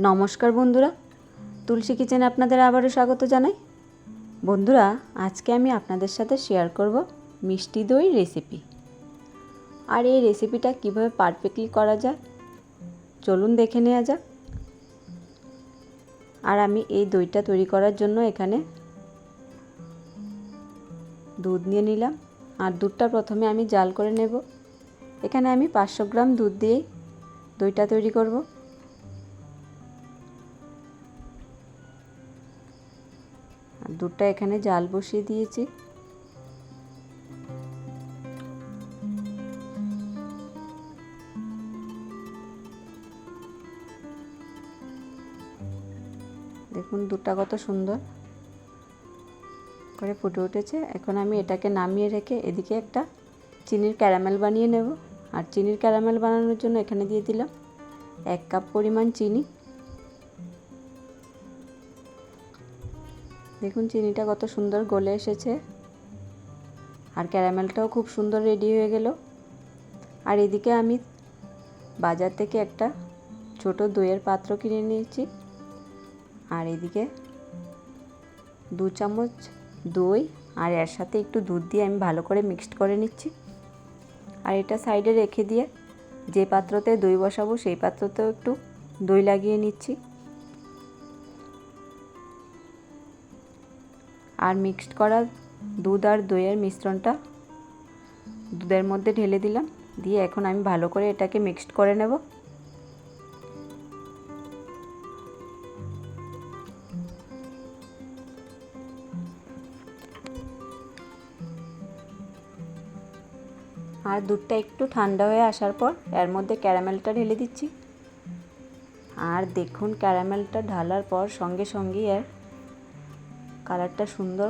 নমস্কার বন্ধুরা, তুলসী কিচেনে আপনাদের আবারও স্বাগত জানাই। বন্ধুরা, আজকে আমি আপনাদের সাথে শেয়ার করব মিষ্টি দই রেসিপি। আর এই রেসিপিটা কিভাবে পারফেক্টলি করা যায় চলুন দেখে নেওয়া যাক। আর আমি এই দইটা তৈরি করার জন্য এখানে দুধ নিয়ে নিলাম। আর দুধটা প্রথমে আমি জাল করে নেব। এখানে আমি 500 গ্রাম দুধ দিয়ে দইটা তৈরি করব। আর দুধটা এখানে জাল বসিয়ে দিয়েছি। দেখুন দুধটা কত সুন্দর করে ফুটে উঠেছে। এখন আমি এটাকে নামিয়ে রেখে এদিকে একটা চিনির ক্যারামেল বানিয়ে নেব। আর চিনির ক্যারামেল বানানোর জন্য এখানে দিয়ে দিলাম 1 কাপ পরিমাণ চিনি। দেখুন চিনিটা কত সুন্দর গলে এসেছে আর ক্যারামেলটাও খুব সুন্দর রেডি হয়ে গেল। আর এদিকে আমি বাজার থেকে একটা ছোট দইয়ের পাত্র কিনে নিয়েছি। আর এদিকে 2 চামচ দই আর এর সাথে একটু দুধ দিয়ে আমি ভালো করে মিক্সড করে নিচ্ছি। আর এটা সাইডে রেখে দিয়ে যে পাত্রতে দই বসাবো সেই পাত্রতেও একটু দই লাগিয়ে নিচ্ছি। আর মিক্সড করা দুধ আর দইয়ের মিশ্রণটা দুধের মধ্যে ঢেলে দিলাম। দিয়ে এখন আমি ভালো করে এটাকে মিক্সড করে নেব। আর দুধটা একটু ঠান্ডা হয়ে আসার পর এর মধ্যে ক্যারামেলটা ঢেলে দিচ্ছি। আর দেখুন ক্যারামেলটা ঢালার পর সঙ্গে সঙ্গেই এর কালারটা সুন্দর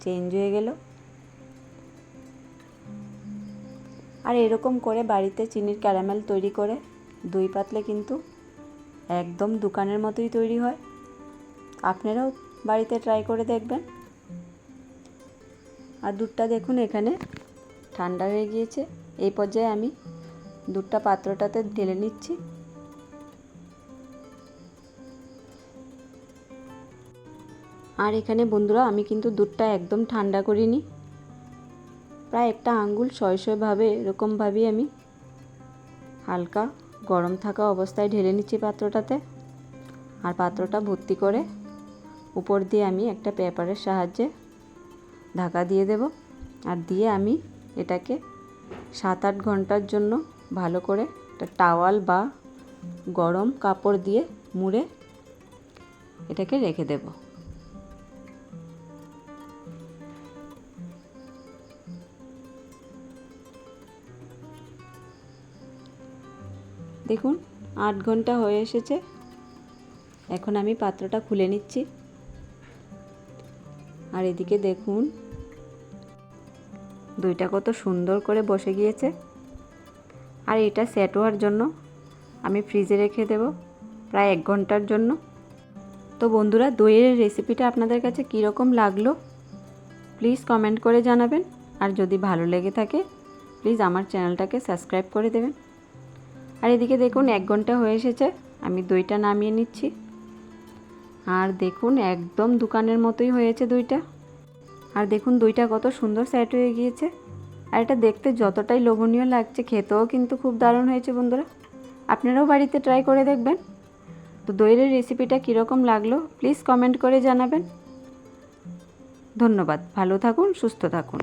চেঞ্জ হয়ে গেল। আর এরকম করে বাড়িতে চিনির ক্যারামেল তৈরি করে দই পাতলে কিন্তু একদম দোকানের মতোই তৈরি হয়। আপনারাও বাড়িতে ট্রাই করে দেখবেন। আর দুধটা দেখুন এখানে ঠান্ডা হয়ে গিয়েছে। এই পর্যায়ে আমি দুধটা পাত্রটাতে ঢেলে নিচ্ছি। আর এখানে বন্ধুরা আমি কিন্তু দুধটা একদম ঠান্ডা করিনি, প্রায় একটা আঙ্গুল সয় এরকমভাবেই আমি হালকা গরম থাকা অবস্থায় ঢেলে নিচ্ছি পাত্রটাতে। আর পাত্রটা ভর্তি করে উপর দিয়ে আমি একটা পেপারের সাহায্যে ঢাকা দিয়ে দেব। আর দিয়ে আমি এটাকে 7-8 ঘন্টার জন্য ভালো করে একটা টাওয়াল বা গরম কাপড় দিয়ে মুড়ে এটাকে রেখে দেব। দেখুন 8 ঘন্টা হয়ে এসেছে। এখন আমি পাত্রটা খুলে নিচ্ছি। আর এদিকে দেখুন দইটা কত সুন্দর করে বসে গিয়েছে। আর এটা সেট হওয়ার জন্য আমি ফ্রিজে রেখে দেব প্রায় 1 ঘন্টার জন্য। তো বন্ধুরা, দইয়ের রেসিপিটা আপনাদের কাছে কীরকম লাগলো প্লিজ কমেন্ট করে জানাবেন। আর যদি ভালো লেগে থাকে প্লিজ আমার চ্যানেলটাকে সাবস্ক্রাইব করে দেবেন। আর এদিকে দেখুন 1 ঘন্টা হয়ে এসেছে, আমি দইটা নামিয়ে নিচ্ছি। আর দেখুন একদম দোকানের মতোই হয়েছে দইটা। আর দেখুন দইটা কত সুন্দর সেট হয়ে গিয়েছে। আর এটা দেখতে যতটাই লোভনীয় লাগছে খেতেও কিন্তু খুব দারুণ হয়েছে বন্ধুরা। আপনারাও বাড়িতে ট্রাই করে দেখবেন। তো দইয়ের রেসিপিটা কীরকম লাগলো প্লিজ কমেন্ট করে জানাবেন। ধন্যবাদ। ভালো থাকুন, সুস্থ থাকুন।